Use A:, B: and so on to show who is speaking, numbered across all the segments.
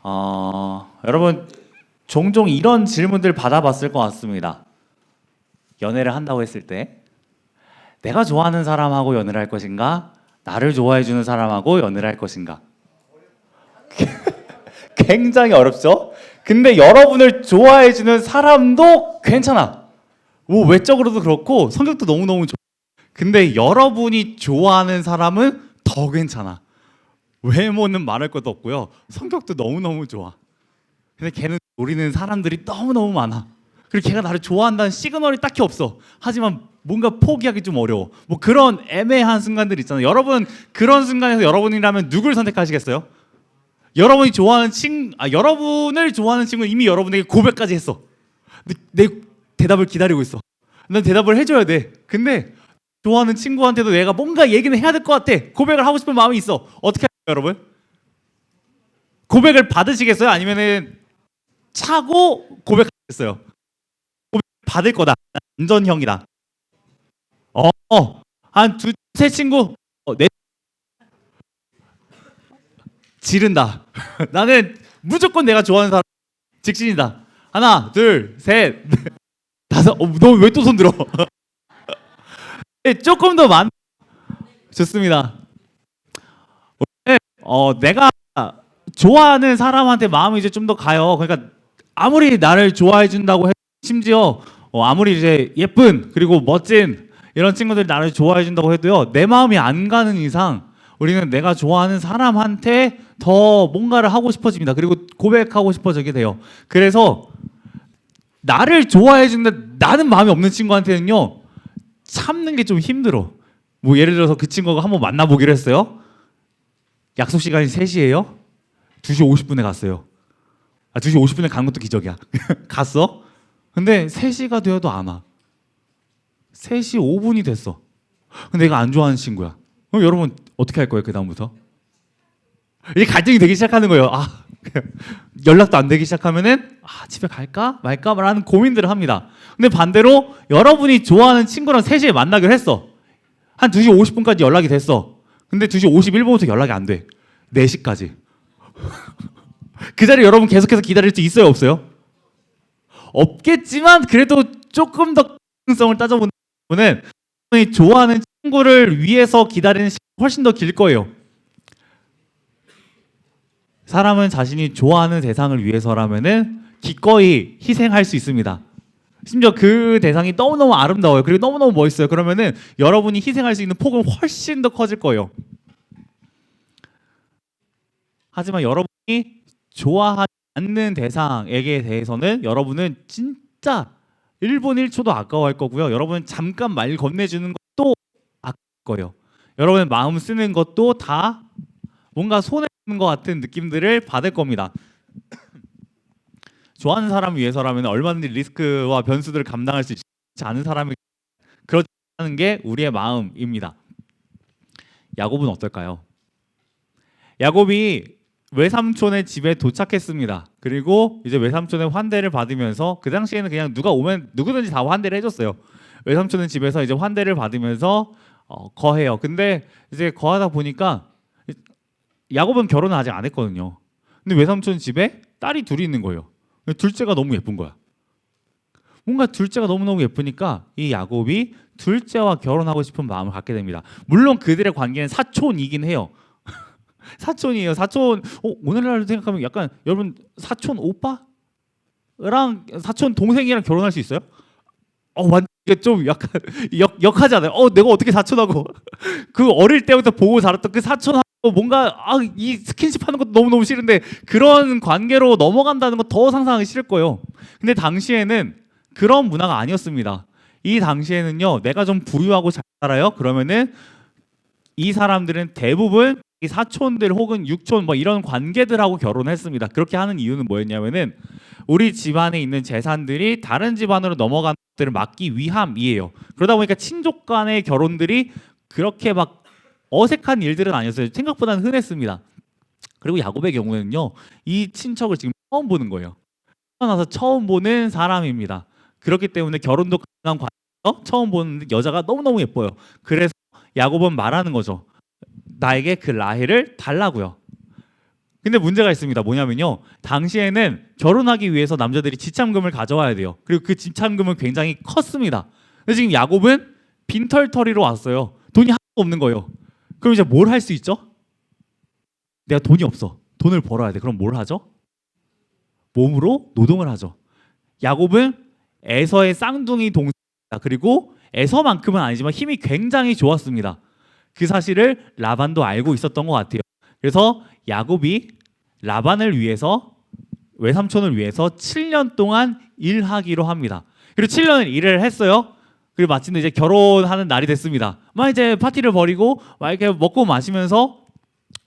A: 여러분 종종 이런 질문들 받아봤을 것 같습니다. 연애를 한다고 했을 때 내가 좋아하는 사람하고 연애를 할 것인가? 나를 좋아해주는 사람하고 연애를 할 것인가? 굉장히 어렵죠? 근데 여러분을 좋아해주는 사람도 괜찮아. 뭐 외적으로도 그렇고 성격도 너무너무 좋아. 근데 여러분이 좋아하는 사람은 더 괜찮아. 외모는 말할 것도 없고요. 성격도 너무너무 좋아. 근데 걔는 노리는 사람들이 너무너무 많아. 그리고 걔가 나를 좋아한다는 시그널이 딱히 없어. 하지만 뭔가 포기하기 좀 어려워. 뭐 그런 애매한 순간들 있잖아요. 여러분 그런 순간에서 여러분이라면 누굴 선택하시겠어요? 여러분이 좋아하는 여러분을 좋아하는 친구는 이미 여러분에게 고백까지 했어. 내 대답을 기다리고 있어. 난 대답을 해줘야 돼. 근데 좋아하는 친구한테도 내가 뭔가 얘기는 해야 될 것 같아. 고백을 하고 싶은 마음이 있어. 어떻게 할까요, 여러분? 고백을 받으시겠어요? 아니면은 차고 고백하겠어요? 고백 받을 거다. 안전형이다. 한 두세 친구 네 지른다. 나는 무조건 내가 좋아하는 사람 직진이다. 하나, 둘, 셋, 넷, 다섯. 너 왜 또 손 들어? 네, 조금 더 많. 좋습니다. 네, 내가 좋아하는 사람한테 마음이 이제 좀 더 가요. 그러니까 아무리 나를 좋아해 준다고 해, 심지어 아무리 이제 예쁜 그리고 멋진 이런 친구들이 나를 좋아해 준다고 해도요, 내 마음이 안 가는 이상 우리는 내가 좋아하는 사람한테 더 뭔가를 하고 싶어집니다. 그리고 고백하고 싶어지게 돼요. 그래서 나를 좋아해 준다, 나는 마음이 없는 친구한테는요, 참는 게 좀 힘들어. 뭐 예를 들어서 그 친구가 한번 만나보기로 했어요. 약속 시간이 3시예요. 2시 50분에 갔어요. 2시 50분에 간 것도 기적이야. 갔어. 근데 3시가 되어도 안 와. 3시 5분이 됐어. 근데 내가 안 좋아하는 친구야. 그럼 여러분 어떻게 할 거예요, 그 다음부터? 이제 갈등이 되기 시작하는 거예요. 연락도 안 되기 시작하면은 집에 갈까 말까 라는 고민들을 합니다. 근데 반대로 여러분이 좋아하는 친구랑 3시에 만나기로 했어. 한 2시 50분까지 연락이 됐어. 근데 2시 51분부터 연락이 안 돼. 4시까지. 그 자리 여러분 계속해서 기다릴 수 있어요, 없어요? 없겠지만 그래도 조금 더 가능성을 따져보는 여러분이 좋아하는 친구를 위해서 기다리는 시간이 훨씬 더 길 거예요. 사람은 자신이 좋아하는 대상을 위해서라면은 기꺼이 희생할 수 있습니다. 심지어 그 대상이 너무너무 아름다워요. 그리고 너무너무 멋있어요. 그러면은 여러분이 희생할 수 있는 폭은 훨씬 더 커질 거예요. 하지만 여러분이 좋아하지 않는 대상에게 대해서는 여러분은 진짜 1분 1초도 아까워할 거고요. 여러분은 잠깐 말 건네주는 것도 아까울 거예요. 여러분의 마음 쓰는 것도 다 뭔가 손해보는 것 같은 느낌들을 받을 겁니다. 좋아하는 사람을 위해서라면 얼마든지 리스크와 변수들을 감당할 수 있지 않은 사람이 그렇지 않은 게 우리의 마음입니다. 야곱은 어떨까요? 야곱이 외삼촌의 집에 도착했습니다. 그리고 이제 외삼촌의 환대를 받으면서, 그 당시에는 그냥 누가 오면 누구든지 다 환대를 해줬어요. 외삼촌의 집에서 이제 환대를 받으면서 거해요. 근데 이제 거하다 보니까 야곱은 결혼을 아직 안 했거든요. 근데 외삼촌 집에 딸이 둘이 있는 거예요. 둘째가 너무 예쁜 거야. 뭔가 둘째가 너무너무 예쁘니까 이 야곱이 둘째와 결혼하고 싶은 마음을 갖게 됩니다. 물론 그들의 관계는 사촌이긴 해요. 사촌이에요. 사촌. 오늘날로 생각하면 약간, 여러분 사촌 오빠랑 사촌 동생이랑 결혼할 수 있어요? 완전 이게 좀 약간 역하잖아요. 내가 어떻게 사촌하고 그 어릴 때부터 보고 자랐던 그 사촌하고 뭔가 이 스킨십 하는 것도 너무너무 싫은데 그런 관계로 넘어간다는 거 더 상상하기 싫을 거예요. 근데 당시에는 그런 문화가 아니었습니다. 이 당시에는요, 내가 좀 부유하고 잘 살아요. 그러면은 이 사람들은 대부분 이 사촌들 혹은 육촌 뭐 이런 관계들하고 결혼했습니다. 그렇게 하는 이유는 뭐였냐면은 우리 집안에 있는 재산들이 다른 집안으로 넘어가는 것들을 막기 위함이에요. 그러다 보니까 친족 간의 결혼들이 그렇게 막 어색한 일들은 아니었어요. 생각보다는 흔했습니다. 그리고 야곱의 경우에는요, 이 친척을 지금 처음 보는 거예요. 태어나서 처음 보는 사람입니다. 그렇기 때문에 결혼도 가능한 관계에서 처음 보는 여자가 너무너무 예뻐요. 그래서 야곱은 말하는 거죠. 나에게 그 라헬을 달라고요. 근데 문제가 있습니다. 뭐냐면요. 당시에는 결혼하기 위해서 남자들이 지참금을 가져와야 돼요. 그리고 그 지참금은 굉장히 컸습니다. 근데 지금 야곱은 빈털터리로 왔어요. 돈이 하나도 없는 거예요. 그럼 이제 뭘 할 수 있죠? 내가 돈이 없어. 돈을 벌어야 돼. 그럼 뭘 하죠? 몸으로 노동을 하죠. 야곱은 에서의 쌍둥이 동생이다. 그리고 에서만큼은 아니지만 힘이 굉장히 좋았습니다. 그 사실을 라반도 알고 있었던 것 같아요. 그래서 야곱이 라반을 위해서 외삼촌을 위해서 7년 동안 일하기로 합니다. 그리고 7년을 일을 했어요. 그리고 마침 이제 결혼하는 날이 됐습니다. 막 이제 파티를 벌이고 막 이렇게 먹고 마시면서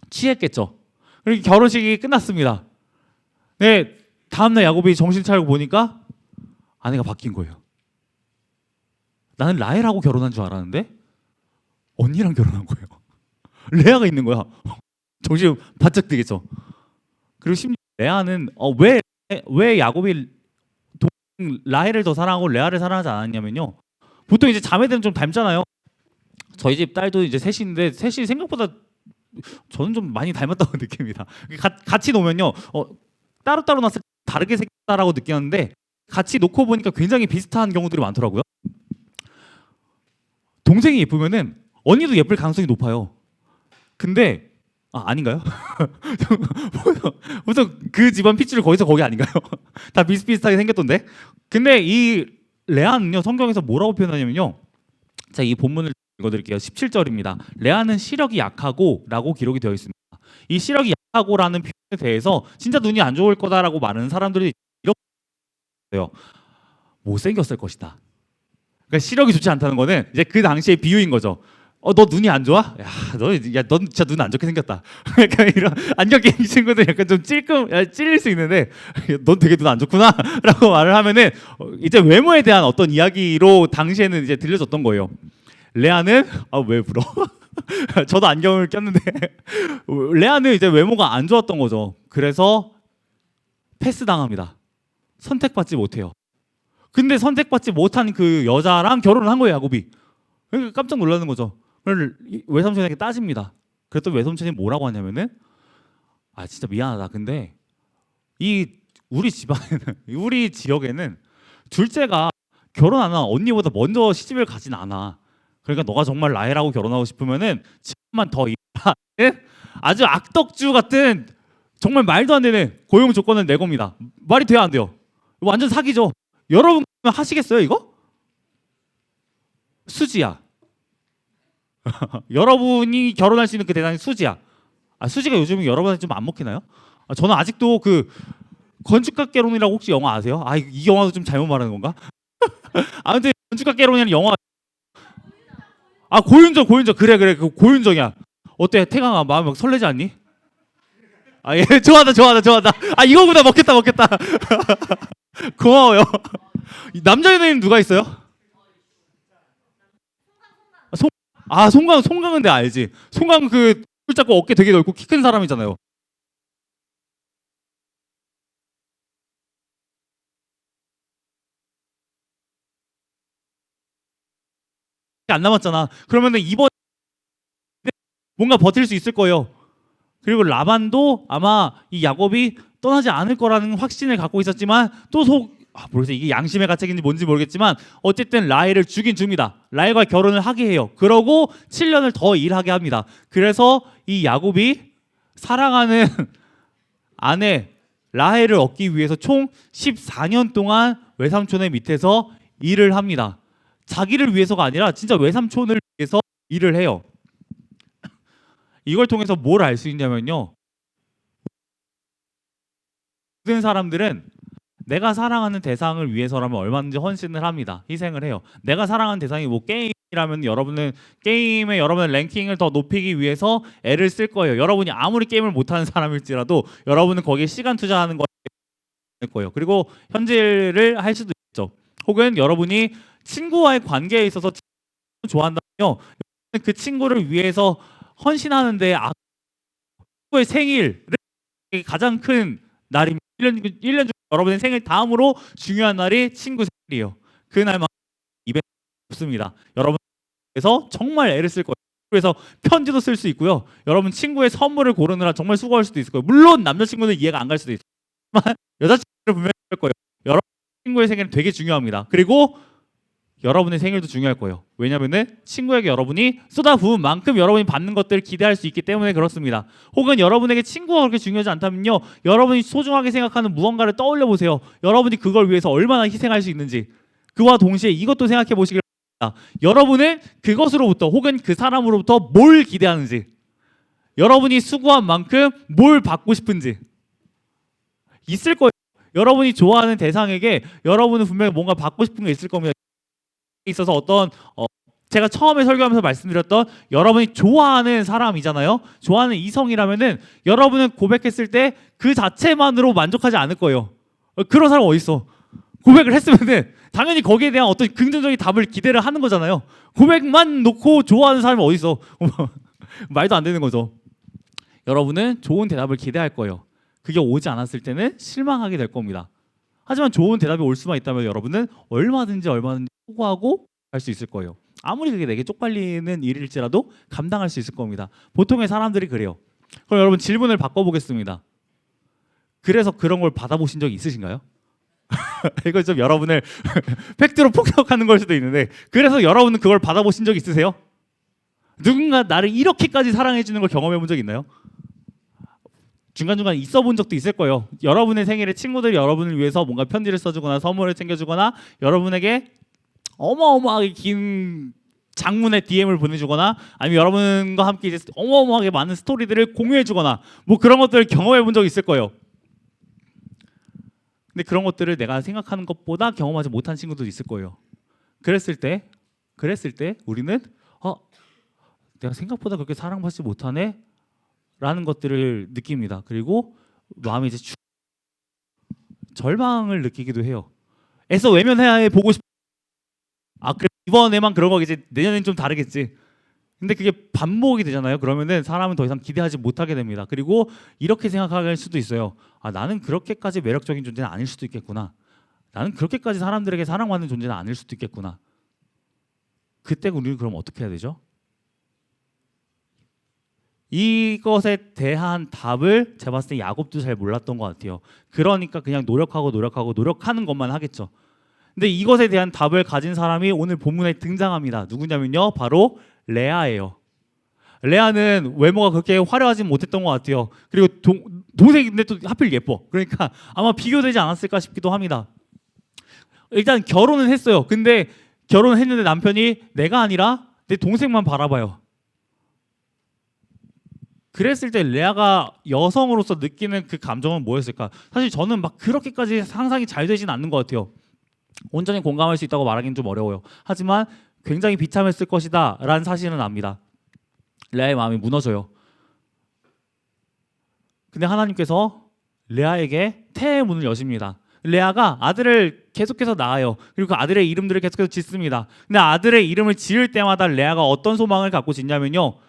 A: 취했겠죠. 그리고 결혼식이 끝났습니다. 네, 다음날 야곱이 정신 차리고 보니까 아내가 바뀐 거예요. 나는 라헬하고 결혼한 줄 알았는데 언니랑 결혼한 거예요. 레아가 있는 거야. 정신 바짝 뜨겠죠. 그리고 심지어 레아는 왜 야곱이 라헬을 더 사랑하고 레아를 사랑하지 않았냐면요. 보통 이제 자매들은 좀 닮잖아요. 저희 집 딸도 이제 셋인데 셋이 생각보다 저는 좀 많이 닮았다고 느낍니다. 같이 놓으면요, 따로따로 놨을 때 다르게 생겼다라고 느꼈는데 같이 놓고 보니까 굉장히 비슷한 경우들이 많더라고요. 동생이 예쁘면은 언니도 예쁠 가능성이 높아요. 근데 아닌가요? 보통 그 집안 핏줄 거기서 거기 아닌가요? 다 비슷비슷하게 생겼던데. 근데 이 레아는요, 성경에서 뭐라고 표현하냐면요. 자, 이 본문을 읽어드릴게요. 17절입니다. 레아는 시력이 약하고 라고 기록이 되어 있습니다. 이 시력이 약하고라는 표현에 대해서 진짜 눈이 안 좋을 거다라고 말하는 사람들이 이렇게 해요. 못생겼을 것이다. 그러니까 시력이 좋지 않다는 거는 이제 그 당시의 비유인 거죠. 너 눈이 안 좋아? 넌 진짜 눈 안 좋게 생겼다. 약간 이런 안경 낀 친구들 약간 좀 찔릴 수 있는데 넌 되게 눈 안 좋구나라고 말을 하면은 이제 외모에 대한 어떤 이야기로 당시에는 이제 들려졌던 거예요. 레아는 왜 울어? 저도 안경을 꼈는데 레아는 이제 외모가 안 좋았던 거죠. 그래서 패스 당합니다. 선택받지 못해요. 근데 선택받지 못한 그 여자랑 결혼을 한 거예요, 야곱이. 그러니까 깜짝 놀라는 거죠. 외삼촌에게 따집니다. 그랬더니 외삼촌이 뭐라고 하냐면은 진짜 미안하다. 근데 우리 집안에는 우리 지역에는 둘째가 결혼 안 한 언니보다 먼저 시집을 가진 않아. 그러니까 너가 정말 라헬하고 결혼하고 싶으면은 지금만 더 일하. 아주 악덕주 같은 정말 말도 안 되는 고용 조건을 내겁니다. 말이 돼야 안 돼요? 완전 사기죠. 여러분 하시겠어요 이거? 수지야. 여러분이 결혼할 수 있는 그 대상이 수지야. 수지가 요즘 여러분한테 좀 안 먹히나요? 저는 아직도 그 건축학개론이라고 혹시 영화 아세요? 이 영화도 좀 잘못 말하는 건가? 아무튼 건축학개론이라는 영화. 고윤정 그래 그 고윤정이야. 어때 태강아 마음 막 설레지 않니? 예, 좋아하다. 이거보다 먹겠다. 고마워요. 남자 연예인 누가 있어요? 송강은 내가 알지. 송강 그 잡고 어깨 되게 넓고 키 큰 사람이잖아요. 안 남았잖아. 그러면은 이번 뭔가 버틸 수 있을 거예요. 그리고 라반도 아마 이 야곱이 떠나지 않을 거라는 확신을 갖고 있었지만 또 모르겠어요. 이게 양심의 가책인지 뭔지 모르겠지만 어쨌든 라헬을 주긴 줍니다. 라헬과 결혼을 하게 해요. 그러고 7년을 더 일하게 합니다. 그래서 이 야곱이 사랑하는 아내 라헬을 얻기 위해서 총 14년 동안 외삼촌의 밑에서 일을 합니다. 자기를 위해서가 아니라 진짜 외삼촌을 위해서 일을 해요. 이걸 통해서 뭘 알 수 있냐면요. 모든 사람들은 내가 사랑하는 대상을 위해서라면 얼마든지 헌신을 합니다. 희생을 해요. 내가 사랑하는 대상이 뭐 게임이라면 여러분의 랭킹을 더 높이기 위해서 애를 쓸 거예요. 여러분이 아무리 게임을 못하는 사람일지라도 여러분은 거기에 시간 투자하는 거예요. 그리고 현질을 할 수도 있죠. 혹은 여러분이 친구와의 관계에 있어서 좋아한다면요. 그 친구를 위해서 헌신하는데 친구의 생일을 가장 큰 날입니다. 1년 중 여러분의 생일 다음으로 중요한 날이 친구 생일이에요. 그날만 이벤트 없습니다. 여러분께서 정말 애를 쓸 거예요. 그래서 편지도 쓸 수 있고요. 여러분 친구의 선물을 고르느라 정말 수고할 수도 있을 거예요. 물론 남자친구는 이해가 안 갈 수도 있지만 여자친구를 분명히 할 거예요. 여러분 친구의 생일은 되게 중요합니다. 그리고 여러분의 생일도 중요할 거예요. 왜냐면은 친구에게 여러분이 쏟아부은 만큼 여러분이 받는 것들을 기대할 수 있기 때문에 그렇습니다. 혹은 여러분에게 친구가 그렇게 중요하지 않다면요, 여러분이 소중하게 생각하는 무언가를 떠올려 보세요. 여러분이 그걸 위해서 얼마나 희생할 수 있는지. 그와 동시에 이것도 생각해 보시길 바랍니다. 여러분은 그것으로부터 혹은 그 사람으로부터 뭘 기대하는지, 여러분이 수고한 만큼 뭘 받고 싶은지 있을 거예요. 여러분이 좋아하는 대상에게 여러분은 분명히 뭔가 받고 싶은 게 있을 겁니다. 있어서 어떤 제가 처음에 설교하면서 말씀드렸던 여러분이 좋아하는 사람이잖아요. 좋아하는 이성이라면은 여러분은 고백했을 때 그 자체만으로 만족하지 않을 거예요. 그런 사람 어디 있어? 고백을 했으면은 당연히 거기에 대한 어떤 긍정적인 답을 기대를 하는 거잖아요. 고백만 놓고 좋아하는 사람이 어디 있어? 말도 안 되는 거죠. 여러분은 좋은 대답을 기대할 거예요. 그게 오지 않았을 때는 실망하게 될 겁니다. 하지만 좋은 대답이 올 수만 있다면 여러분은 얼마든지 수고하고 할 수 있을 거예요. 아무리 그게 내게 쪽팔리는 일일지라도 감당할 수 있을 겁니다. 보통의 사람들이 그래요. 그럼 여러분 질문을 바꿔보겠습니다. 그래서 그런 걸 받아보신 적 있으신가요? 이거 좀 여러분을 팩트로 폭격하는 걸 수도 있는데, 그래서 여러분은 그걸 받아보신 적 있으세요? 누군가 나를 이렇게까지 사랑해주는 걸 경험해 본 적 있나요? 중간중간 있어 본 적도 있을 거예요. 여러분의 생일에 친구들이 여러분을 위해서 뭔가 편지를 써주거나 선물을 챙겨주거나 여러분에게 어마어마하게 긴 장문의 DM을 보내주거나 아니면 여러분과 함께 이제 어마어마하게 많은 스토리들을 공유해주거나 뭐 그런 것들을 경험해 본 적이 있을 거예요. 근데 그런 것들을 내가 생각하는 것보다 경험하지 못한 친구도 있을 거예요. 그랬을 때 우리는 내가 생각보다 그렇게 사랑받지 못하네 라는 것들을 느낍니다. 그리고 마음이 이제 절망을 느끼기도 해요. 애써 외면해야 해. 보고 싶 그래 이번에만 그런 거겠지, 내년엔 좀 다르겠지. 근데 그게 반복이 되잖아요. 그러면은 사람은 더 이상 기대하지 못하게 됩니다. 그리고 이렇게 생각할 수도 있어요. 나는 그렇게까지 매력적인 존재는 아닐 수도 있겠구나. 나는 그렇게까지 사람들에게 사랑받는 존재는 아닐 수도 있겠구나. 그때 우리는 그럼 어떻게 해야 되죠? 이것에 대한 답을 제가 봤을 때 야곱도 잘 몰랐던 것 같아요. 그러니까 그냥 노력하는 것만 하겠죠. 근데 이것에 대한 답을 가진 사람이 오늘 본문에 등장합니다. 누구냐면요, 바로 레아예요. 레아는 외모가 그렇게 화려하진 못했던 것 같아요. 그리고 동생인데 또 하필 예뻐. 그러니까 아마 비교되지 않았을까 싶기도 합니다. 일단 결혼은 했어요. 근데 결혼을 했는데 남편이 내가 아니라 내 동생만 바라봐요. 그랬을 때 레아가 여성으로서 느끼는 그 감정은 뭐였을까? 사실 저는 막 그렇게까지 상상이 잘 되진 않는 것 같아요. 온전히 공감할 수 있다고 말하기는 좀 어려워요. 하지만 굉장히 비참했을 것이다 라는 사실은 압니다. 레아의 마음이 무너져요. 근데 하나님께서 레아에게 태의 문을 여십니다. 레아가 아들을 계속해서 낳아요. 그리고 그 아들의 이름들을 계속해서 짓습니다. 근데 아들의 이름을 지을 때마다 레아가 어떤 소망을 갖고 짓냐면요,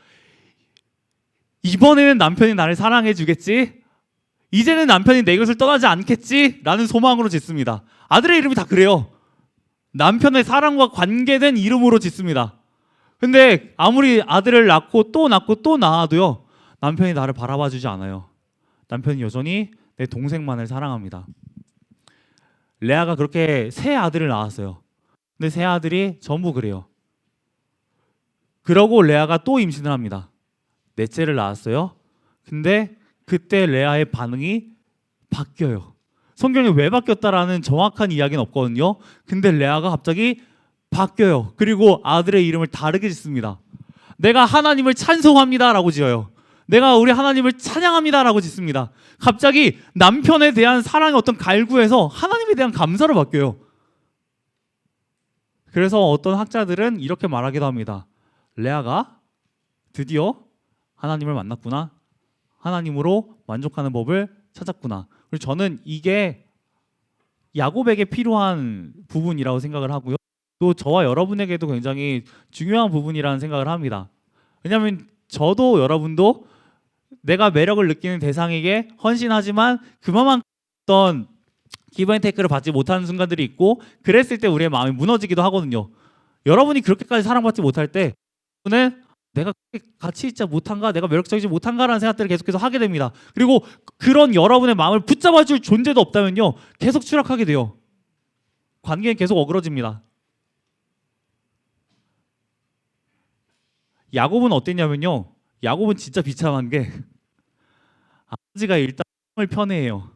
A: 이번에는 남편이 나를 사랑해 주겠지, 이제는 남편이 내 것을 떠나지 않겠지 라는 소망으로 짓습니다. 아들의 이름이 다 그래요. 남편의 사랑과 관계된 이름으로 짓습니다. 근데 아무리 아들을 낳고 또 낳아도요, 남편이 나를 바라봐 주지 않아요. 남편이 여전히 내 동생만을 사랑합니다. 레아가 그렇게 세 아들을 낳았어요. 근데 세 아들이 전부 그래요. 그러고 레아가 또 임신을 합니다. 넷째를 낳았어요. 근데 그때 레아의 반응이 바뀌어요. 성경에 왜 바뀌었다라는 정확한 이야기는 없거든요. 근데 레아가 갑자기 바뀌어요. 그리고 아들의 이름을 다르게 짓습니다. 내가 하나님을 찬송합니다 라고 지어요. 내가 우리 하나님을 찬양합니다 라고 짓습니다. 갑자기 남편에 대한 사랑의 어떤 갈구에서 하나님에 대한 감사로 바뀌어요. 그래서 어떤 학자들은 이렇게 말하기도 합니다. 레아가 드디어 하나님을 만났구나, 하나님으로 만족하는 법을 찾았구나. 그리고 저는 이게 야곱에게 필요한 부분이라고 생각을 하고요, 또 저와 여러분에게도 굉장히 중요한 부분이라는 생각을 합니다. 왜냐하면 저도 여러분도 내가 매력을 느끼는 대상에게 헌신하지만 그만한 어떤 기브앤테이크를 받지 못하는 순간들이 있고, 그랬을 때 우리의 마음이 무너지기도 하거든요. 여러분이 그렇게까지 사랑받지 못할 때 여러분은 내가 그렇게 가치 있지 못한가, 내가 매력적이지 못한가라는 생각들을 계속해서 하게 됩니다. 그리고 그런 여러분의 마음을 붙잡아줄 존재도 없다면요, 계속 추락하게 돼요. 관계는 계속 어그러집니다. 야곱은 어땠냐면요, 야곱은 진짜 비참한 게 아버지가 일단 형을 편애해요.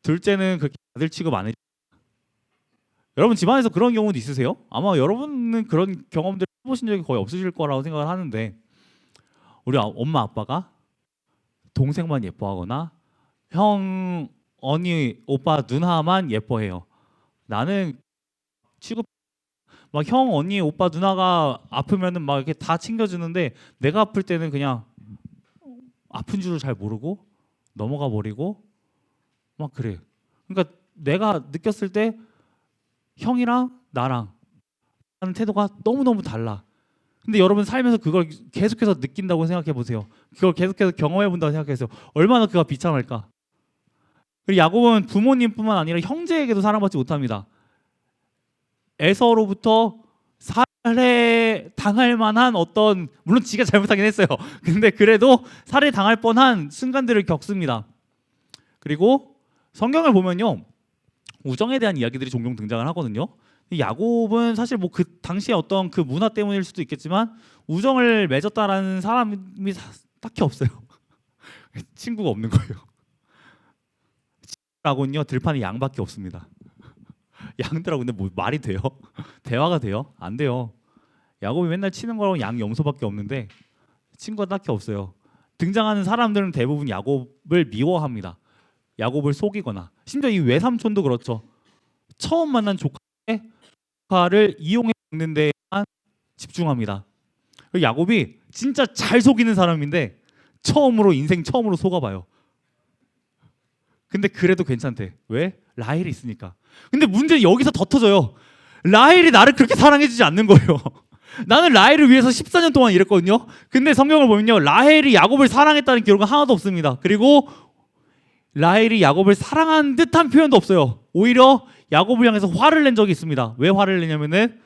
A: 둘째는 그렇게 아들 취급 안 해. 여러분 집안에서 그런 경우도 있으세요? 아마 여러분은 그런 경험들 해보신 적이 거의 없으실 거라고 생각을 하는데, 우리 엄마 아빠가 동생만 예뻐하거나 형, 언니, 오빠, 누나만 예뻐해요. 나는 취급 막 형, 언니, 오빠, 누나가 아프면은 막 이렇게 다 챙겨주는데, 내가 아플 때는 그냥 아픈 줄을 잘 모르고 넘어가 버리고 막 그래. 그러니까 내가 느꼈을 때 형이랑 나랑 하는 태도가 너무너무 달라. 근데 여러분 살면서 그걸 계속해서 느낀다고 생각해 보세요. 그걸 계속해서 경험해 본다고 생각해서 얼마나 그가 비참할까. 그리고 야곱은 부모님뿐만 아니라 형제에게도 사랑받지 못합니다. 에서로부터 살해 당할 만한 어떤, 물론 지가 잘못하긴 했어요. 근데 그래도 살해 당할 뻔한 순간들을 겪습니다. 그리고 성경을 보면요, 우정에 대한 이야기들이 종종 등장을 하거든요. 야곱은 사실 뭐 그 당시에 어떤 그 문화 때문일 수도 있겠지만 우정을 맺었다라는 사람이 딱히 없어요. 친구가 없는 거예요. 라고는요, 들판에 양밖에 없습니다. 양들하고 근데 뭐 말이 돼요? 대화가 돼요? 안 돼요. 야곱이 맨날 치는 거라고 양 염소밖에 없는데 친구가 딱히 없어요. 등장하는 사람들은 대부분 야곱을 미워합니다. 야곱을 속이거나, 심지어 이 외삼촌도 그렇죠. 처음 만난 조카를 이용해 먹는 데만 집중합니다. 야곱이 진짜 잘 속이는 사람인데 인생 처음으로 속아봐요. 근데 그래도 괜찮대. 왜? 라헬이 있으니까. 근데 문제는 여기서 더 터져요. 라헬이 나를 그렇게 사랑해주지 않는 거예요. 나는 라헬을 위해서 14년 동안 일했거든요. 근데 성경을 보면요, 라헬이 야곱을 사랑했다는 기록은 하나도 없습니다. 그리고 라헬이 야곱을 사랑한 듯한 표현도 없어요. 오히려 야곱을 향해서 화를 낸 적이 있습니다. 왜 화를 내냐면은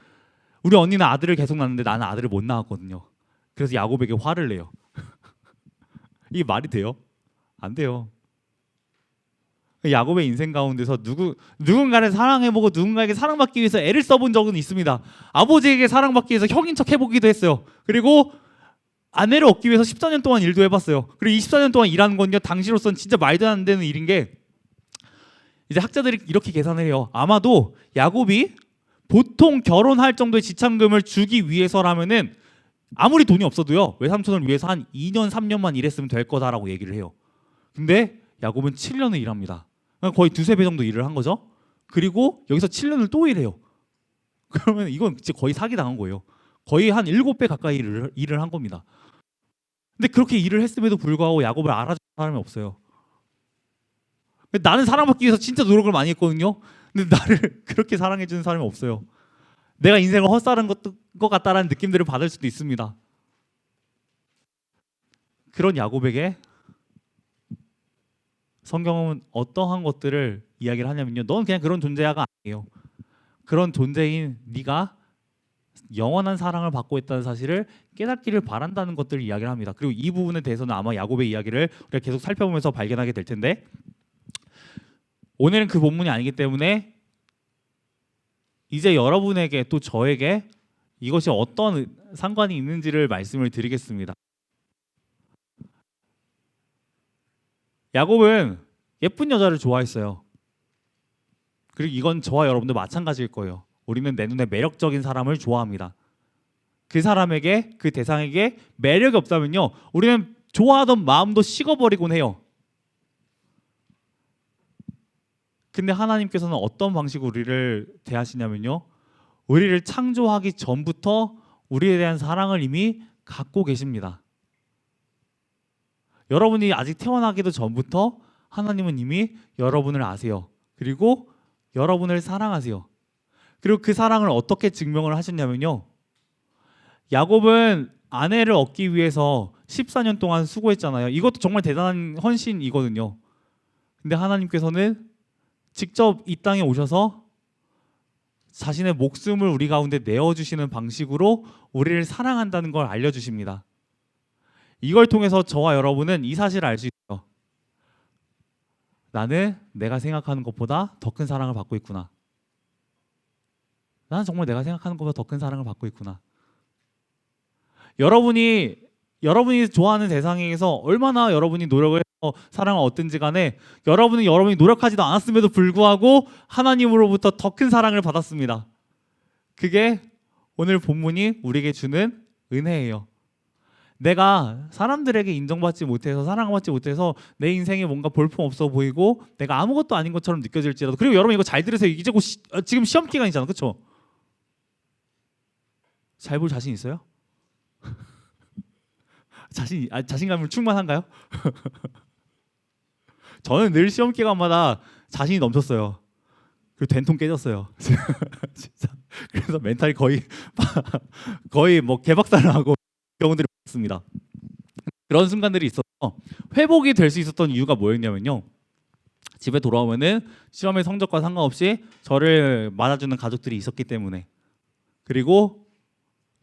A: 우리 언니는 아들을 계속 낳는데 나는 아들을 못 낳았거든요. 그래서 야곱에게 화를 내요. 이게 말이 돼요? 안 돼요. 야곱의 인생 가운데서 누군가를 사랑해보고 누군가에게 사랑받기 위해서 애를 써본 적은 있습니다. 아버지에게 사랑받기 위해서 형인 척 해보기도 했어요. 그리고 아내를 얻기 위해서 14년 동안 일도 해봤어요. 그리고 24년 동안 일하는 건요, 당시로서는 진짜 말도 안 되는 일인 게, 이제 학자들이 이렇게 계산을 해요. 아마도 야곱이 보통 결혼할 정도의 지참금을 주기 위해서라면은 아무리 돈이 없어도요, 외삼촌을 위해서 한 2년 3년만 일했으면 될 거다라고 얘기를 해요. 근데 야곱은 7년을 일합니다. 거의 두세 배 정도 일을 한 거죠. 그리고 여기서 7년을 또 일해요. 그러면 이건 진짜 거의 사기당한 거예요. 거의 한 7배 가까이 일을 한 겁니다. 근데 그렇게 일을 했음에도 불구하고 야곱을 알아주는 사람이 없어요. 나는 사랑받기 위해서 진짜 노력을 많이 했거든요. 근데 나를 그렇게 사랑해주는 사람이 없어요. 내가 인생을 헛살은 것 같다라는 느낌들을 받을 수도 있습니다. 그런 야곱에게 성경은 어떠한 것들을 이야기를 하냐면요, 넌 그냥 그런 존재가 아니에요. 그런 존재인 네가 영원한 사랑을 받고 있다는 사실을 깨닫기를 바란다는 것들을 이야기를 합니다. 그리고 이 부분에 대해서는 아마 야곱의 이야기를 우리가 계속 살펴보면서 발견하게 될 텐데, 오늘은 그 본문이 아니기 때문에 이제 여러분에게 또 저에게 이것이 어떤 상관이 있는지를 말씀을 드리겠습니다. 야곱은 예쁜 여자를 좋아했어요. 그리고 이건 저와 여러분도 마찬가지일 거예요. 우리는 내 눈에 매력적인 사람을 좋아합니다. 그 사람에게, 그 대상에게 매력이 없다면요, 우리는 좋아하던 마음도 식어버리곤 해요. 근데 하나님께서는 어떤 방식으로 우리를 대하시냐면요, 우리를 창조하기 전부터 우리에 대한 사랑을 이미 갖고 계십니다. 여러분이 아직 태어나기도 전부터 하나님은 이미 여러분을 아세요. 그리고 여러분을 사랑하세요. 그리고 그 사랑을 어떻게 증명을 하셨냐면요, 야곱은 아내를 얻기 위해서 14년 동안 수고했잖아요. 이것도 정말 대단한 헌신이거든요. 근데 하나님께서는 직접 이 땅에 오셔서 자신의 목숨을 우리 가운데 내어주시는 방식으로 우리를 사랑한다는 걸 알려주십니다. 이걸 통해서 저와 여러분은 이 사실을 알 수 있어요. 나는 내가 생각하는 것보다 더 큰 사랑을 받고 있구나. 나는 정말 내가 생각하는 것보다 더 큰 사랑을 받고 있구나. 여러분이 좋아하는 대상에게서 얼마나 여러분이 노력을 해서 사랑을 얻든지 간에 여러분이 노력하지도 않았음에도 불구하고 하나님으로부터 더 큰 사랑을 받았습니다. 그게 오늘 본문이 우리에게 주는 은혜예요. 내가 사람들에게 인정받지 못해서 사랑받지 못해서 내 인생에 뭔가 볼품없어 보이고 내가 아무것도 아닌 것처럼 느껴질지라도, 그리고 여러분 이거 잘 들으세요. 이제 곧 지금 시험 기간이잖아, 그렇죠? 잘 볼 자신 있어요? 자신감은 충만한가요? 저는 늘 시험 기간마다 자신이 넘쳤어요. 그리고 된통 깨졌어요. 진짜. 그래서 멘탈이 거의 뭐 개박살을 하고 경우들이 많습니다. 그런 순간들이 있어서 회복이 될 수 있었던 이유가 뭐였냐면요. 집에 돌아오면은 시험의 성적과 상관없이 저를 맞아주는 가족들이 있었기 때문에, 그리고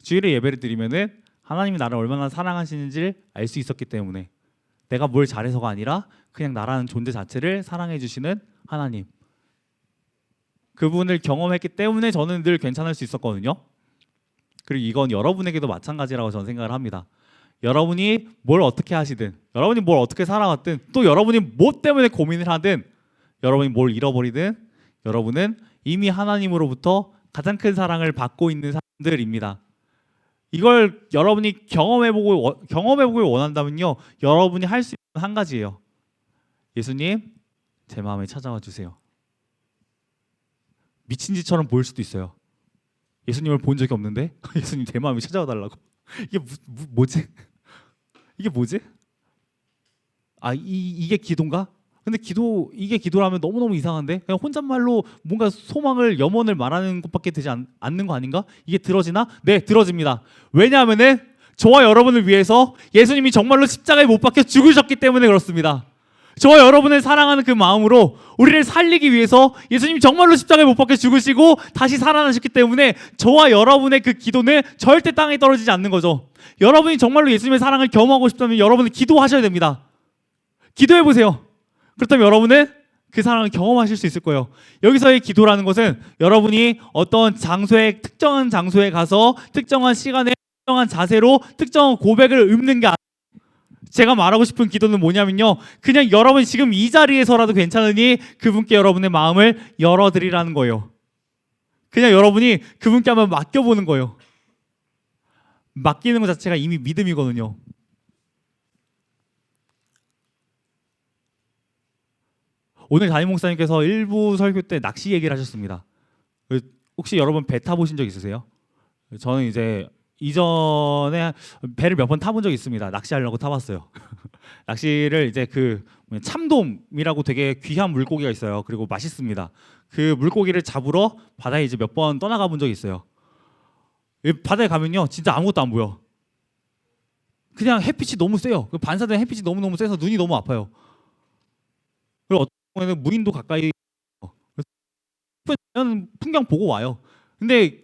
A: 주일에 예배를 드리면은 하나님이 나를 얼마나 사랑하시는지를 알 수 있었기 때문에, 내가 뭘 잘해서가 아니라 그냥 나라는 존재 자체를 사랑해 주시는 하나님, 그분을 경험했기 때문에 저는 늘 괜찮을 수 있었거든요. 그리고 이건 여러분에게도 마찬가지라고 저는 생각을 합니다. 여러분이 뭘 어떻게 하시든, 여러분이 뭘 어떻게 살아왔든, 또 여러분이 뭐 때문에 고민을 하든, 여러분이 뭘 잃어버리든, 여러분은 이미 하나님으로부터 가장 큰 사랑을 받고 있는 사람들입니다. 이걸 여러분이 경험해보길 원한다면요, 여러분이 할 수 있는 한 가지예요. 예수님, 제 마음에 찾아와 주세요. 미친 짓처럼 보일 수도 있어요. 예수님을 본 적이 없는데 예수님 제 마음에 찾아와 달라고. 이게 뭐지? 이게 뭐지? 이게 기도인가? 근데 이게 기도라면 너무너무 이상한데, 그냥 혼잣말로 뭔가 소망을, 염원을 말하는 것밖에 되지 않는 거 아닌가? 이게 들어지나? 네, 들어집니다. 왜냐하면은 저와 여러분을 위해서 예수님이 정말로 십자가에 못 박혀 죽으셨기 때문에 그렇습니다. 저와 여러분을 사랑하는 그 마음으로 우리를 살리기 위해서 예수님이 정말로 십자가에 못 박혀 죽으시고 다시 살아나셨기 때문에 저와 여러분의 그 기도는 절대 땅에 떨어지지 않는 거죠. 여러분이 정말로 예수님의 사랑을 경험하고 싶다면 여러분은 기도하셔야 됩니다. 기도해보세요. 그렇다면 여러분은 그 사랑을 경험하실 수 있을 거예요. 여기서의 기도라는 것은 여러분이 어떤 특정한 장소에 가서 특정한 시간에 특정한 자세로 특정한 고백을 읊는 게 아니에요. 제가 말하고 싶은 기도는 뭐냐면요, 그냥 여러분이 지금 이 자리에서라도 괜찮으니 그분께 여러분의 마음을 열어드리라는 거예요. 그냥 여러분이 그분께 한번 맡겨보는 거예요. 맡기는 것 자체가 이미 믿음이거든요. 오늘 담임 목사님께서 일부 설교 때 낚시 얘기를 하셨습니다. 혹시 여러분 배 타보신 적 있으세요? 저는 이제 이전에 배를 몇 번 타본 적이 있습니다. 낚시하려고 타봤어요. 낚시를 이제 참돔이라고 되게 귀한 물고기가 있어요. 그리고 맛있습니다. 그 물고기를 잡으러 바다에 이제 몇 번 떠나가 본 적이 있어요. 바다에 가면요, 진짜 아무것도 안 보여. 그냥 햇빛이 너무 세요. 반사된 햇빛이 너무너무 세서 눈이 너무 아파요. 그리고 어떤 경우에는 무인도 가까이 풍경 보고 와요. 근데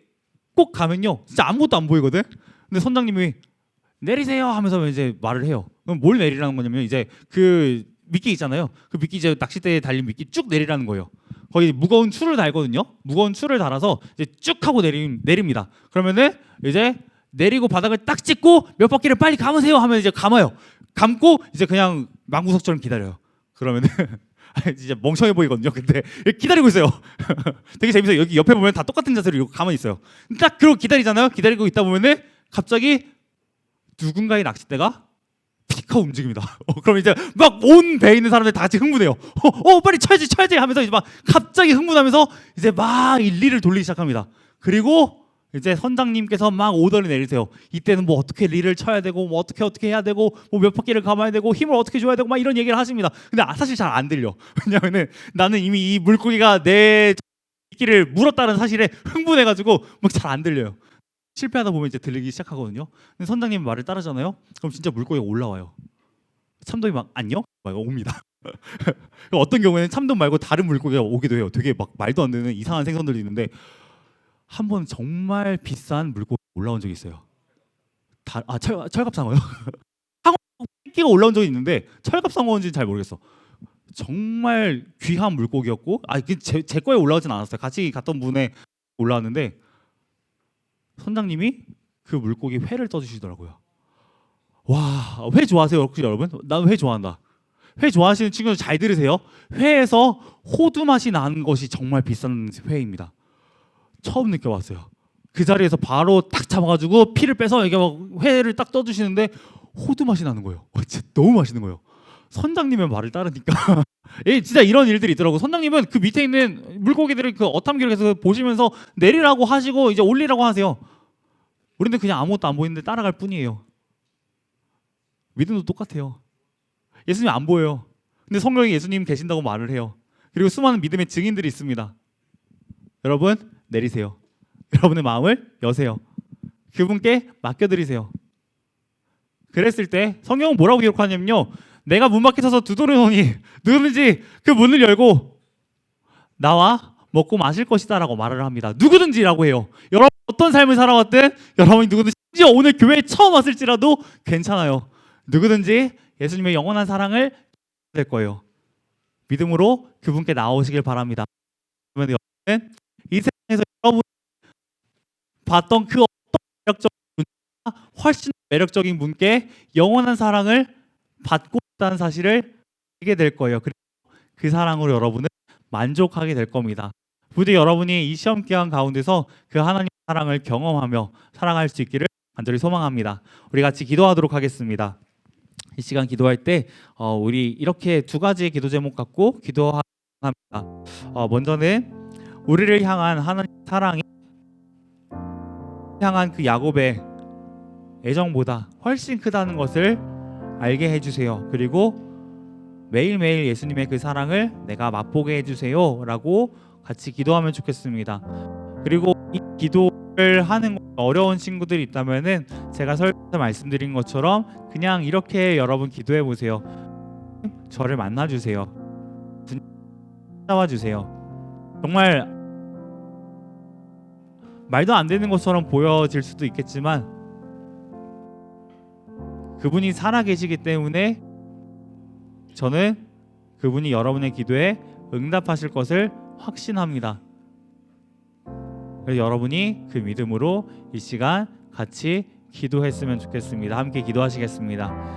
A: 꼭 가면요, 진짜 아무것도 안 보이거든. 근데 선장님이 내리세요 하면서 이제 말을 해요. 그럼 뭘 내리라는 거냐면, 이제 그 미끼 있잖아요. 그 미끼, 이제 낚싯대에 달린 미끼 쭉 내리라는 거예요. 거기 무거운 줄을 달거든요. 무거운 줄을 달아서 이제 쭉 하고 내립니다. 그러면은 이제 내리고 바닥을 딱 찍고 몇 바퀴를 빨리 감으세요 하면 이제 감아요. 감고 이제 그냥 망구석처럼 기다려요. 그러면은 진짜 멍청해 보이거든요. 근데 기다리고 있어요. 되게 재밌어요. 여기 옆에 보면 다 똑같은 자세로 이러고 가만히 있어요. 딱 그러고 기다리잖아요. 기다리고 있다 보면은 갑자기 누군가의 낚싯대가 픽 하고 움직입니다. 그럼 이제 막 온 배에 있는 사람들 다 같이 흥분해요. 빨리 쳐야지 하면서 이제 막 갑자기 흥분하면서 이제 막 리를 돌리기 시작합니다. 그리고 이제 선장님께서 막 오더를 내리세요. 이때는 뭐 어떻게 리를 쳐야 되고, 뭐 어떻게 해야 되고, 뭐 몇 바퀴를 감아야 되고, 힘을 어떻게 줘야 되고, 막 이런 얘기를 하십니다. 근데 사실 잘 안 들려. 왜냐면은 나는 이미 이 물고기가 내 미끼를 물었다는 사실에 흥분해가지고 막 잘 안 들려요. 실패하다 보면 이제 들리기 시작하거든요. 근데 선장님 말을 따르잖아요. 그럼 진짜 물고기가 올라와요. 참돔이 막 안녕? 막 옵니다. 어떤 경우에는 참돔 말고 다른 물고기가 오기도 해요. 되게 막 말도 안 되는 이상한 생선들이 있는데, 한 번 정말 비싼 물고기 올라온 적이 있어요. 철갑상어요? 상어 끼가 올라온 적이 있는데 철갑상어인지는 잘 모르겠어. 정말 귀한 물고기였고, 제 거에 올라오진 않았어요. 같이 갔던 분에 올라왔는데 선장님이 그 물고기 회를 떠주시더라고요. 와, 회 좋아하세요, 혹시 여러분? 난 회 좋아한다. 회 좋아하시는 친구들 잘 들으세요. 회에서 호두 맛이 나는 것이 정말 비싼 회입니다. 처음 느껴봤어요. 그 자리에서 바로 딱 잡아가지고 피를 빼서 이게 막 회를 딱 떠주시는데 호두 맛이 나는 거예요. 진짜 너무 맛있는 거예요. 선장님의 말을 따르니까 진짜 이런 일들이 있더라고. 선장님은 그 밑에 있는 물고기들을 그 어탐기를 계속 보시면서 내리라고 하시고 이제 올리라고 하세요. 우리는 그냥 아무것도 안 보이는데 따라갈 뿐이에요. 믿음도 똑같아요. 예수님 안 보여요. 근데 성경에 예수님 계신다고 말을 해요. 그리고 수많은 믿음의 증인들이 있습니다. 여러분 내리세요. 여러분의 마음을 여세요. 그분께 맡겨드리세요. 그랬을 때 성경은 뭐라고 기록하냐면요, 내가 문 밖에 서서 두드리노니 누구든지 그 문을 열고 나와 먹고 마실 것이다 라고 말을 합니다. 누구든지라고 해요. 여러분 어떤 삶을 살아왔든, 여러분이 누구든지 심지어 오늘 교회에 처음 왔을지라도 괜찮아요. 누구든지 예수님의 영원한 사랑을 될 거예요. 믿음으로 그분께 나오시길 바랍니다. 그러면 여러분은 이 세상에서 여러분이 봤던 그 어떤 매력적인 분보다 훨씬 매력적인 분께 영원한 사랑을 받고 있다는 사실을 알게 될 거예요. 그리고 그 사랑으로 여러분은 만족하게 될 겁니다. 부디 여러분이 이 시험 기간 가운데서 그 하나님의 사랑을 경험하며 살아갈 수 있기를 간절히 소망합니다. 우리 같이 기도하도록 하겠습니다. 이 시간 기도할 때 우리 이렇게 두 가지의 기도 제목 갖고 기도합니다. 먼저는 우리를 향한 하나님의 사랑이 향한 그 야곱의 애정보다 훨씬 크다는 것을 알게 해주세요. 그리고 매일매일 예수님의 그 사랑을 내가 맛보게 해주세요 라고 같이 기도하면 좋겠습니다. 그리고 이 기도를 하는 어려운 친구들이 있다면은 제가 설명서 말씀드린 것처럼 그냥 이렇게 여러분 기도해 보세요. 저를 만나주세요. 찾아와 주세요. 정말 말도 안 되는 것처럼 보여질 수도 있겠지만 그분이 살아계시기 때문에 저는 그분이 여러분의 기도에 응답하실 것을 확신합니다. 그래서 여러분이 그 믿음으로 이 시간 같이 기도했으면 좋겠습니다. 함께 기도하시겠습니다.